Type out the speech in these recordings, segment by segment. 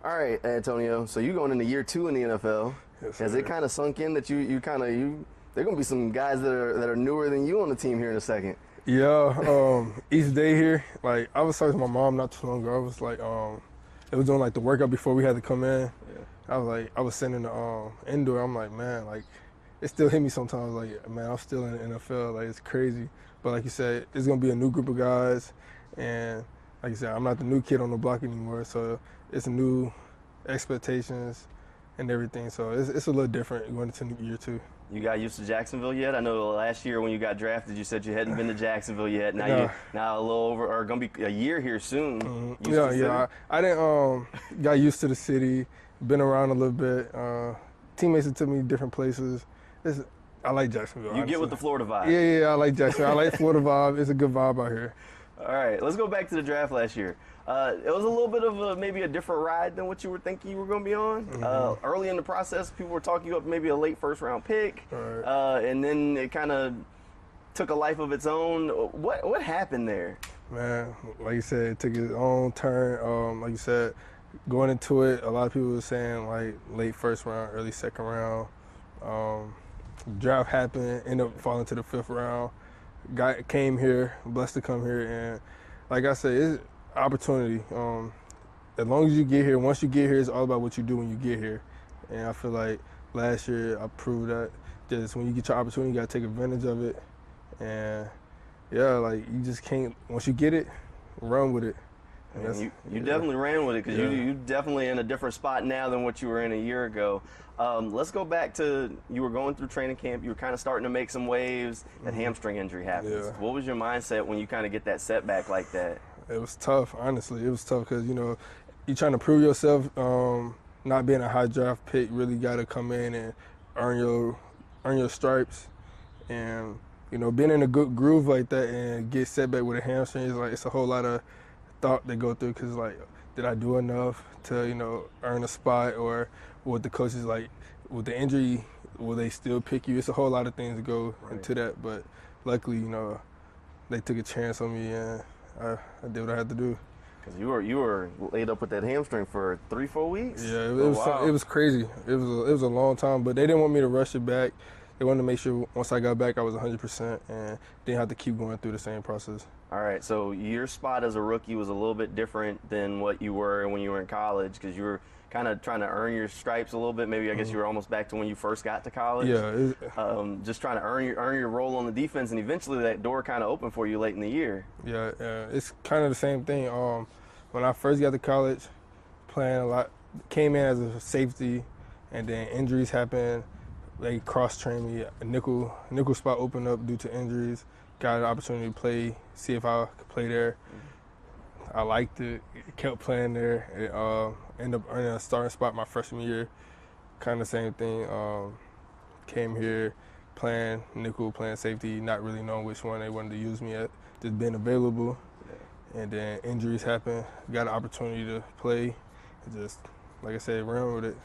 All right, Antonio. So you going into year 2 in the NFL? Yes, Has sir. it kind of sunk in that you there gonna be some guys that are newer than you on the team here in a second? Yeah, each day here, like I was talking to my mom not too long ago. I was like, it was doing like the workout before we had to come in. Yeah. I was sitting in the indoor. I'm like, man, like it still hit me sometimes. Like, man, I'm still in the NFL. Like it's crazy. But like you said, it's gonna be a new group of guys, and like you said, I'm not the new kid on the block anymore. So it's a new expectations and everything. So it's a little different going into year 2. You got used to Jacksonville yet? I know last year when you got drafted, you said you hadn't been to Jacksonville yet. Now No. you now a little over, or gonna be a year here soon. Used to Yeah, the city? yeah. I didn't got used to the city, been around a little bit. Teammates have took me different places. I like Jacksonville. You get with the Florida vibe. Yeah, I like Jacksonville. I like Florida vibe. It's a good vibe out here. All right, let's go back to the draft last year. It was a little bit of maybe a different ride than what you were thinking you were going to be on. Early in the process, people were talking you up maybe a late first-round pick, Right. and then it kind of took a life of its own. What happened there? Man, like you said, it took its own turn. Like you said, going into it, a lot of people were saying like late first round, early second round. Draft happened, ended up falling to the 5th round. Came here, blessed to come here, and like I said, it's opportunity. As long as you get here, once you get here, it's all about what you do when you get here. And I feel like last year I proved that just when you get your opportunity, you gotta take advantage of it. And yeah, like you just can't. Once you get it, run with it. And And that's- you yeah. definitely ran with it because Yeah. you definitely in a different spot now than what you were in a year ago. Let's go back to you were going through training camp. You were kind of starting to make some waves. That hamstring injury happens. Yeah. What was your mindset when you kind of get that setback like that? It was tough, honestly. It was tough because, you're trying to prove yourself. Not being a high draft pick, really got to come in and earn your stripes. And, being in a good groove like that and get setback with a hamstring is like, it's a whole lot of thought that go through because, like, did I do enough to, earn a spot, or what the coaches like with the injury, will they still pick you? It's a whole lot of things that go into that. But luckily, they took a chance on me and I did what I had to do. Because you were laid up with that hamstring for 3-4 weeks. Yeah, Wow. it was crazy. It was a long time, but they didn't want me to rush it back. They wanted to make sure once I got back, I was 100% and didn't have to keep going through the same process. All right, so your spot as a rookie was a little bit different than what you were when you were in college because you were kind of trying to earn your stripes a little bit. Maybe I guess you were almost back to when you first got to college. Yeah, Just trying to earn your role on the defense, and eventually that door kind of opened for you late in the year. yeah, it's kind of the same thing. When I first got to college, playing a lot, came in as a safety, and then injuries happened. They cross-trained me. A nickel spot opened up due to injuries. Got an opportunity to play, see if I could play there. I liked it. Kept playing there. Ended up earning a starting spot my freshman year. Kind of same thing. Came here playing nickel, playing safety, not really knowing which one they wanted to use me at. Just being available. And then injuries happened. Got an opportunity to play. Just, like I said, run with it.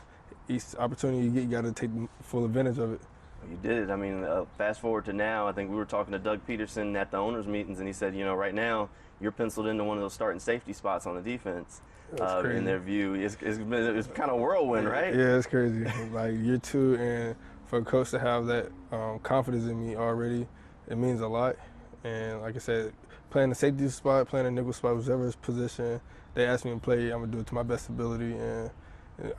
Each opportunity you get, you got to take full advantage of it. You did it. I mean, fast forward to now, I think we were talking to Doug Peterson at the owners' meetings, and he said, right now you're penciled into one of those starting safety spots on the defense. That's crazy. In their view, it's kind of whirlwind, right? Yeah, it's crazy. Like year 2, and for a coach to have that confidence in me already, it means a lot. And like I said, playing the safety spot, playing the nickel spot, whichever position they ask me to play, I'm gonna do it to my best ability. And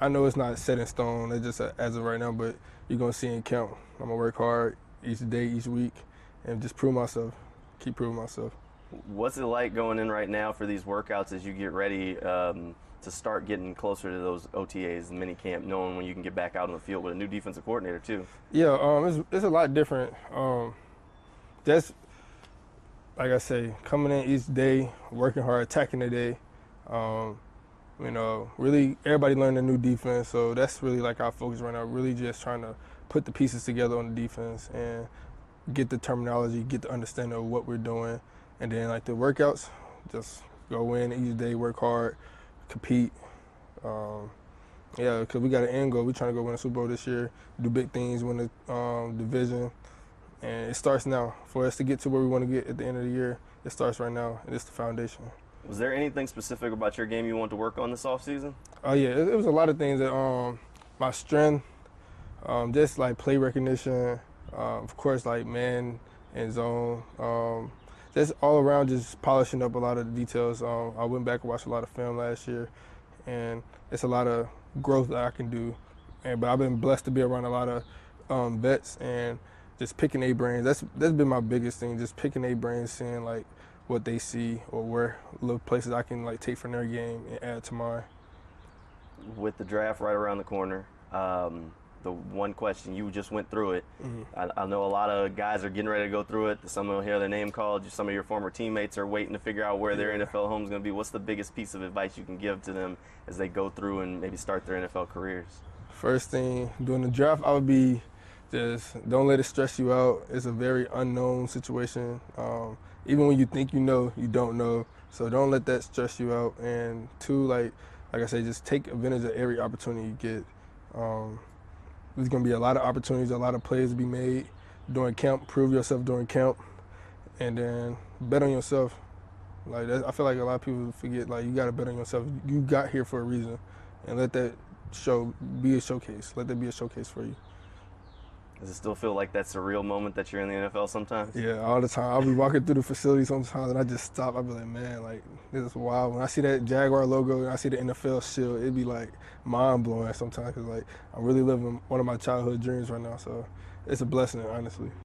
I know it's not set in stone, it's just as of right now, but you're gonna see it count. I'm gonna work hard each day, each week, and just prove myself, keep proving myself. What's it like going in right now for these workouts as you get ready to start getting closer to those OTAs and mini camp, knowing when you can get back out on the field with a new defensive coordinator too? Yeah, it's a lot different. Just like I say, coming in each day, working hard, attacking the day. Really everybody learned a new defense, so that's really like our focus right now. Really just trying to put the pieces together on the defense and get the terminology, get the understanding of what we're doing, and then like the workouts, just go in each day, work hard, compete. Because we got an end goal. We're trying to go win a Super Bowl this year, do big things, win the division, and it starts now. For us to get to where we want to get at the end of the year, it starts right now, and it's the foundation. Was there anything specific about your game you want to work on this offseason? Oh yeah, it was a lot of things that my strength, just like play recognition, of course like man and zone, just all around just polishing up a lot of the details. I went back and watched a lot of film last year, and it's a lot of growth that I can do. But I've been blessed to be around a lot of vets and just picking their brains. That's been my biggest thing, just picking their brains, seeing like what they see or where little places I can like take from their game and add to mine. With the draft right around the corner, the one question, you just went through it. I know a lot of guys are getting ready to go through it. Some will hear their name called. Some of your former teammates are waiting to figure out where their NFL home is going to be. What's the biggest piece of advice you can give to them as they go through and maybe start their NFL careers? First thing, during the draft, I would be just don't let it stress you out. It's a very unknown situation. Even when you think you know, you don't know. So don't let that stress you out. And two, like I said, just take advantage of every opportunity you get. There's going to be a lot of opportunities, a lot of plays to be made during camp. Prove yourself during camp, and then bet on yourself. Like that, I feel like a lot of people forget. Like you got to bet on yourself. You got here for a reason, and let that be a showcase. Let that be a showcase for you. Does it still feel like that's a real moment that you're in the NFL sometimes? Yeah, all the time. I'll be walking through the facility sometimes, and I just stop. I'll be like, man, like, this is wild. When I see that Jaguar logo and I see the NFL shield, it'd be like mind-blowing sometimes, because like I'm really living one of my childhood dreams right now. So it's a blessing, honestly.